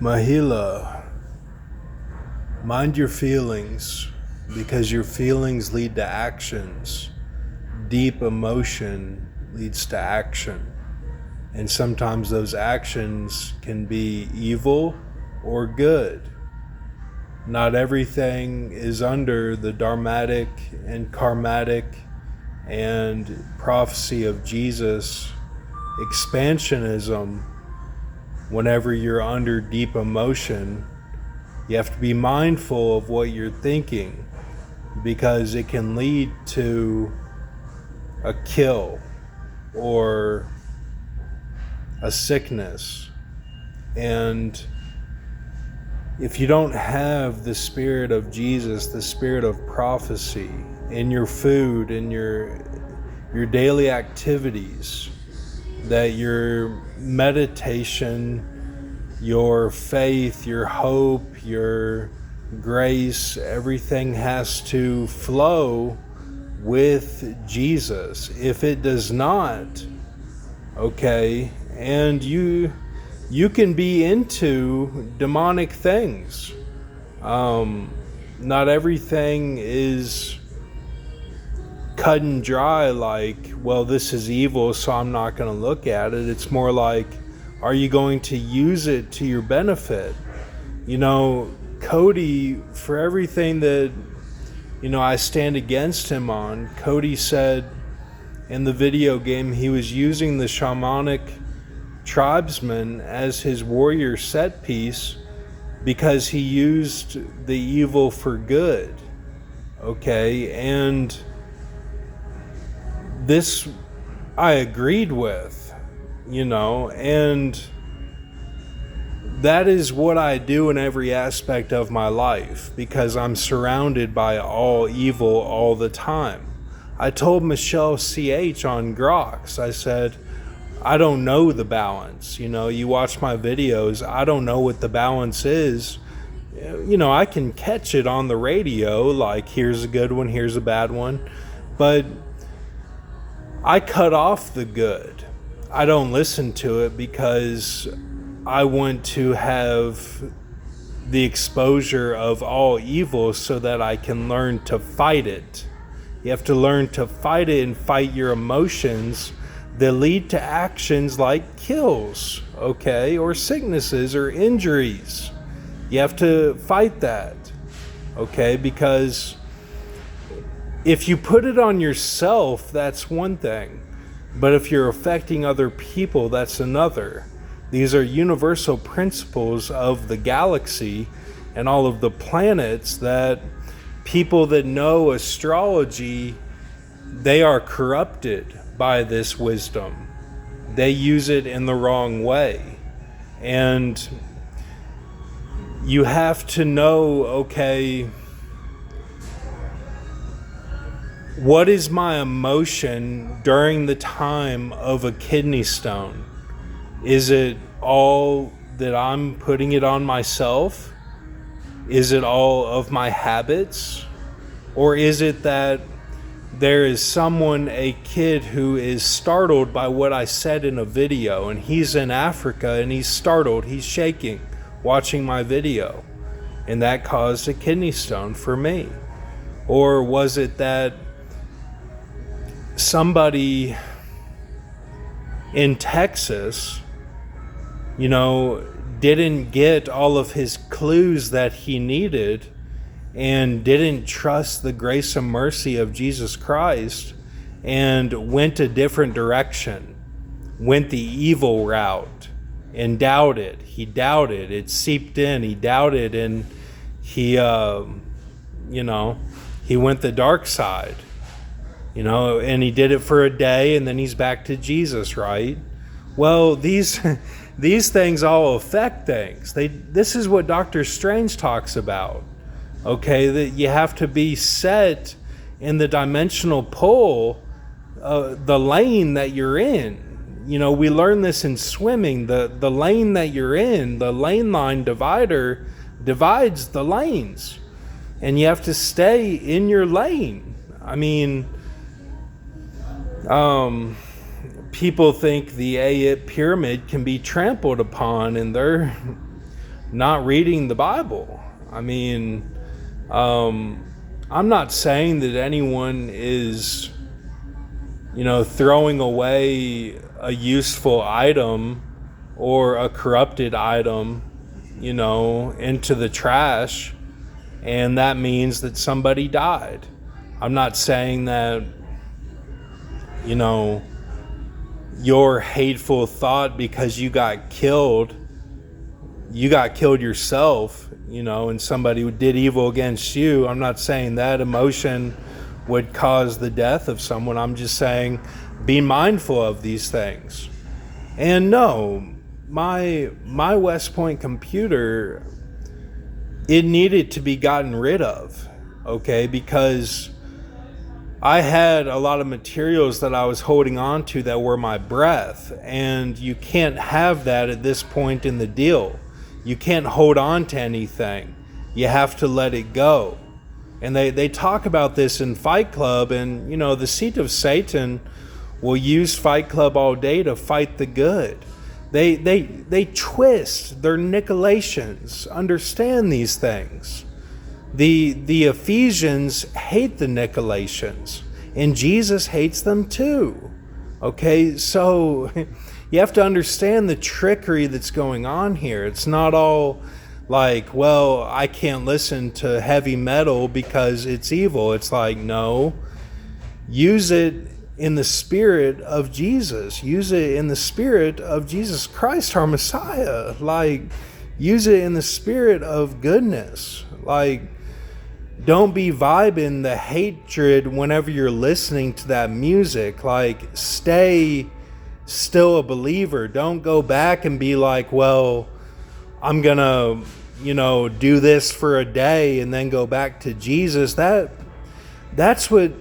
Mahila, mind your feelings, because your feelings lead to actions. Deep emotion leads to action. And sometimes those actions can be evil or good. Not everything is under the dharmatic and karmatic and prophecy of Jesus expansionism. Whenever you're under deep emotion, you have to be mindful of what you're thinking, because it can lead to a kill or a sickness. And if you don't have the spirit of Jesus, the spirit of prophecy in your food, in your daily activities, that your meditation, your faith, your hope, your grace, everything has to flow with Jesus. If it does not, okay, and you can be into demonic things. Not everything is cut and dry, like, well, this is evil, so I'm not going to look at it. It's more like, are you going to use it to your benefit? You know, Cody, for everything that, I stand against him on, Cody said in the video game he was using the shamanic tribesman as his warrior set piece because he used the evil for good. Okay, and this I agreed with, and that is what I do in every aspect of my life, because I'm surrounded by all evil all the time. I told Michelle CH on Grox, I said, I don't know the balance. You watch my videos, I don't know what the balance is. I can catch it on the radio, like here's a good one, here's a bad one, but I cut off the good. I don't listen to it because I want to have the exposure of all evil so that I can learn to fight it. You have to learn to fight it and fight your emotions that lead to actions like kills, okay, or sicknesses or injuries. You have to fight that, okay, because if you put it on yourself, that's one thing. But if you're affecting other people, that's another. These are universal principles of the galaxy and all of the planets that people that know astrology, they are corrupted by this wisdom. They use it in the wrong way. And you have to know, okay, what is my emotion during the time of a kidney stone? Is it all that I'm putting it on myself? Is it all of my habits? Or is it that there is someone, a kid, who is startled by what I said in a video, and he's in Africa and he's startled, he's shaking, watching my video, and that caused a kidney stone for me? Or was it that somebody in Texas, didn't get all of his clues that he needed and didn't trust the grace and mercy of Jesus Christ and went a different direction, went the evil route and doubted. He doubted. It seeped in. He doubted, and he went the dark side. And he did it for a day, and then he's back to Jesus, right? Well, these things all affect things. This is what Dr. Strange talks about, okay? That you have to be set in the dimensional pull, the lane that you're in. We learn this in swimming. The lane that you're in, the lane line divider divides the lanes, and you have to stay in your lane. I mean, people think the Ayit pyramid can be trampled upon, and not reading the Bible. I mean, I'm not saying that anyone is, throwing away a useful item or a corrupted item, into the trash, and that means that somebody died. I'm not saying that, your hateful thought because you got killed yourself, and somebody did evil against you. I'm not saying that emotion would cause the death of someone. I'm just saying be mindful of these things. And no, my West Point computer, it needed to be gotten rid of, okay, because I had a lot of materials that I was holding on to that were my breath, and you can't have that at this point in the deal. You can't hold on to anything. You have to let it go. And they talk about this in Fight Club, and the seat of Satan will use Fight Club all day to fight the good. They twist their Nicolaitans. Understand these things. The Ephesians hate the Nicolaitans, and Jesus hates them too. Okay, so you have to understand the trickery that's going on here. It's not all like, well, I can't listen to heavy metal because it's evil. It's like, no, use it in the spirit of Jesus. Use it in the spirit of Jesus Christ, our Messiah. Like, use it in the spirit of goodness. Like, don't be vibing the hatred whenever you're listening to that music. Like, stay still a believer. Don't go back and be like, well, I'm gonna, do this for a day and then go back to Jesus. That's what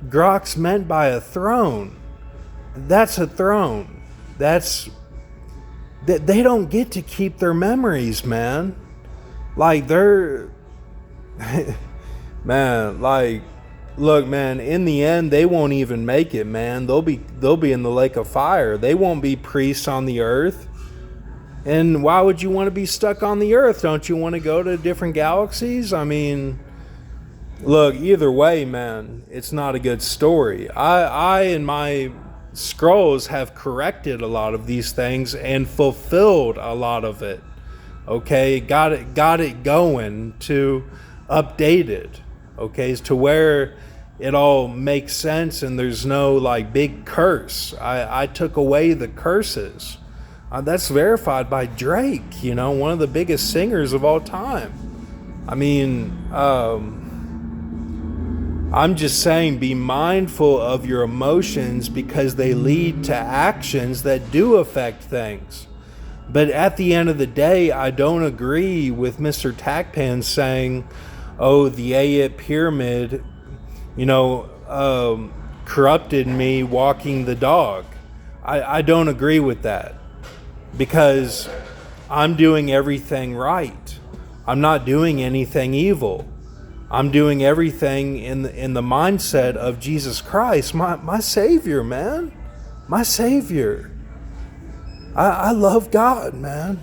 Grox meant by a throne. That's a throne. That they don't get to keep their memories, man. Like, they're man, like, look, man, in the end they won't even make it, man. They'll be in the lake of fire. They won't be priests on the earth. And why would you want to be stuck on the earth? Don't you want to go to different galaxies? I mean, look, either way, man, it's not a good story. I in my scrolls have corrected a lot of these things and fulfilled a lot of it. Okay, got it going to update it. Okay, to where it all makes sense and there's no like big curse. I took away the curses. That's verified by Drake, one of the biggest singers of all time. I mean, I'm just saying, be mindful of your emotions because they lead to actions that do affect things. But at the end of the day, I don't agree with Mr. Tackpan saying, oh, the Ayit pyramid, corrupted me walking the dog. I don't agree with that. Because I'm doing everything right. I'm not doing anything evil. I'm doing everything in the mindset of Jesus Christ, my Savior, man. My Savior. I love God, man.